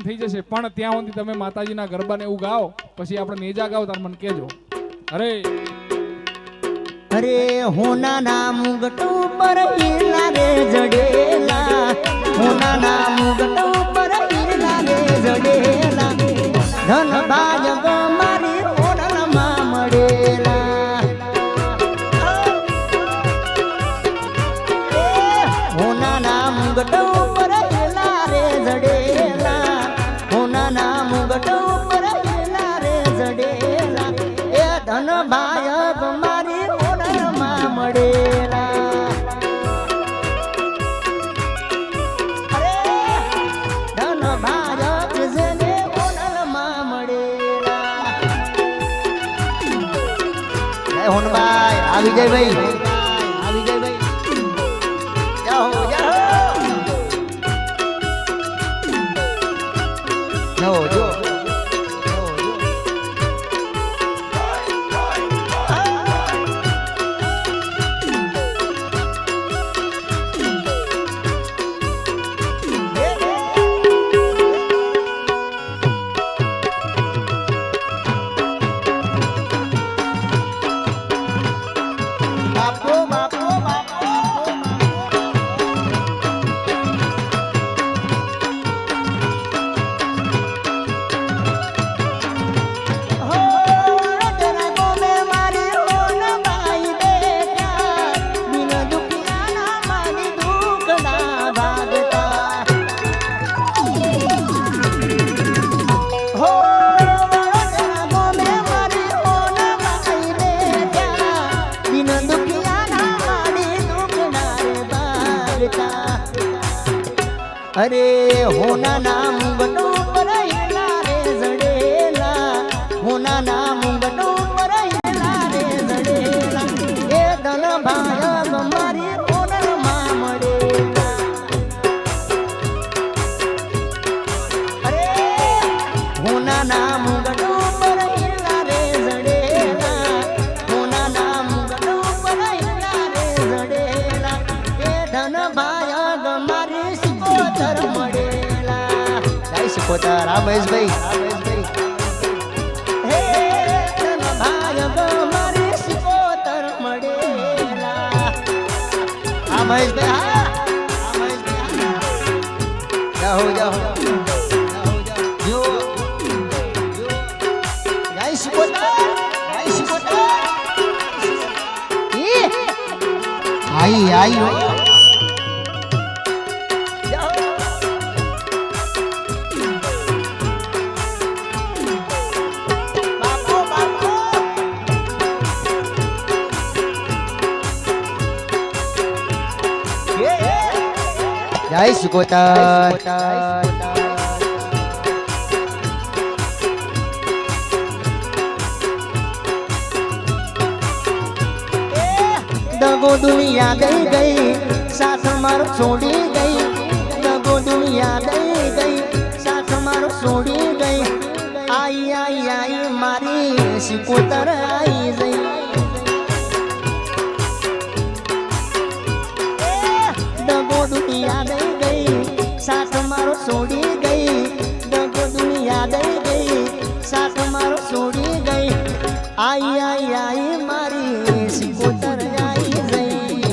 થઈ જશે પણ ત્યાં સુધી તમે માતાજીના ગરબાને એવું ગાઓ પછી આપણે નેજા ગાઓ તાર મને કહેજો અરે અરે હોના નામ ગટો પર ઈલા રે જડેલા હોના નામ ગટો પર ઈલા રે જડેલા ધન ભાજગ મારી ઓરણમાં મળેલા હોના નામ ગટો પર ઈલા રે જડેલા હોના નામ ગટો પર ઈલા રે જડેલા એ ધન ભાજગ મારી ઓરણમાં મળેલા અરે ધન ભાજગ જેને ઓરણમાં મળેલા જય હોનભાઈ આવી જાય ભાઈ આવી જાય ભાઈ જાઓ જાઓ જો અરે હોના નામ ગટો પર ઈલા રે જડેલા હોના નામ ગટો પર ઈલા રે જડેલા એ ધન ભાજગ મારી ઓરણમાં મળેલા અરે હોના નામ ગટો પર ઈલા રે જડેલા હોના નામ ગટો પર ઈલા રે જડેલા એ ધન ભાજગ મારી સિકોતર મળેલા જય સિકોતર આ મહેશભાઈ હે ધન ભાજગ મારી સિકોતર મળેલા આ મહેશભાઈ હા આ મહેશભાઈ જાઓ જાઓ જો જય સિકોતર આઈ આઈ જય સિકોતર દગો દુનિયા ગઈ ગઈ સાથ મારો છોડી ગઈ દગો દુનિયા ગઈ ગઈ સાથ મારો છોડી ગઈ આઈ આઈ આઈ મારી સિકોતર આઈ જઈ દગો દુનિયા ગઈ ગઈ સાથ મારો છોડી ગઈ દગો દુનિયા ગઈ ગઈ સાથ મારો છોડી ગઈ આઈ આઈ આઈ મારી સિકોતર આઈ જઈ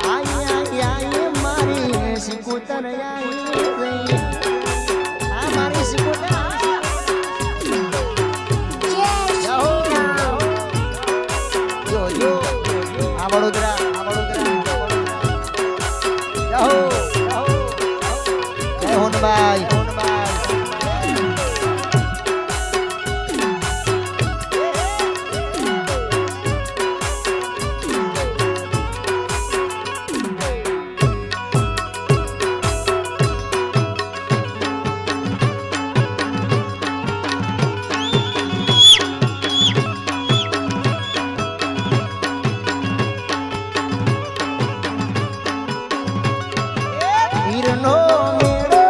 આઈ આઈ આઈ મારી સિકોતર આઈ જઈ આ મારી સિકોતર વડોદરા જાઓ જય હોનભાઈ વીરનો મેળો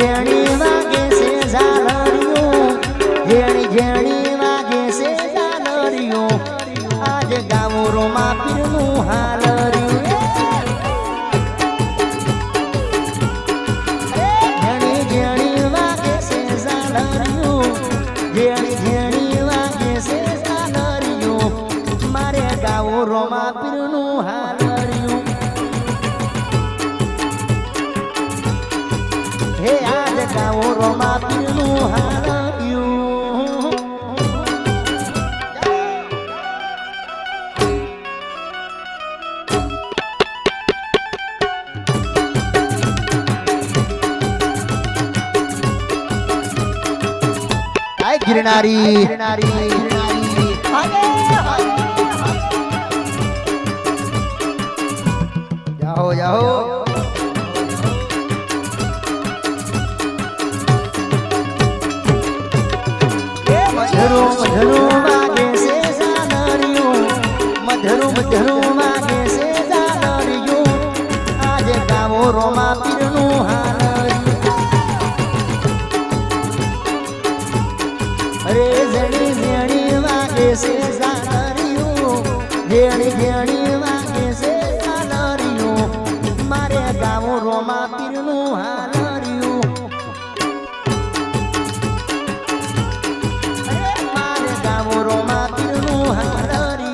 ઝેણી વાગે છે ઝાલરિયું ઝેણી ઝેણી વાગે છે ઝાલરિયું આજે ગાવું રોમા પીરનું હાલરિયું ઝેણી ઝેણી વાગે છે ઝાલરિયું ઝેણી ઝેણી વાગે છે ઝાલરિયું મારે ગાવું રોમા પીરનું હાલરિયું હે આજ ગાવો રોમા પીરનું હાલરિયું આય ગિરનારી જાઓ જાઓ મધરું મધરું વાગે છે ઝાલરિયું મધરું મધરું વાગે છે ઝાલરિયું આજે ગાવો રોમા પીરનું હાલરિયું અરે ઝેણી ઝેણી વાગે છે ઝાલરિયું ઝેણી ઝેણી વાગે છે ઝાલરિયું મારે ગાવો રોમા પીરનું હાલરિયું રોમા પીરનું હાલરિયું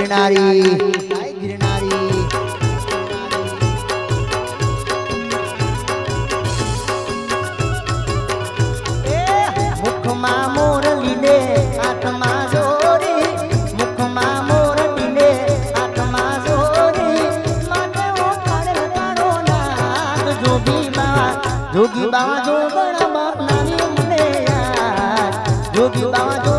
ગિરનારી મુખમાં મોરલી ને હાથમાં જોડી મુખમાં મોરલી ને હાથમાં જોડી મને ઓળખાણ તારો નામ જોગી બાવા જોગણ નાની મને યાદ જોગી બાવા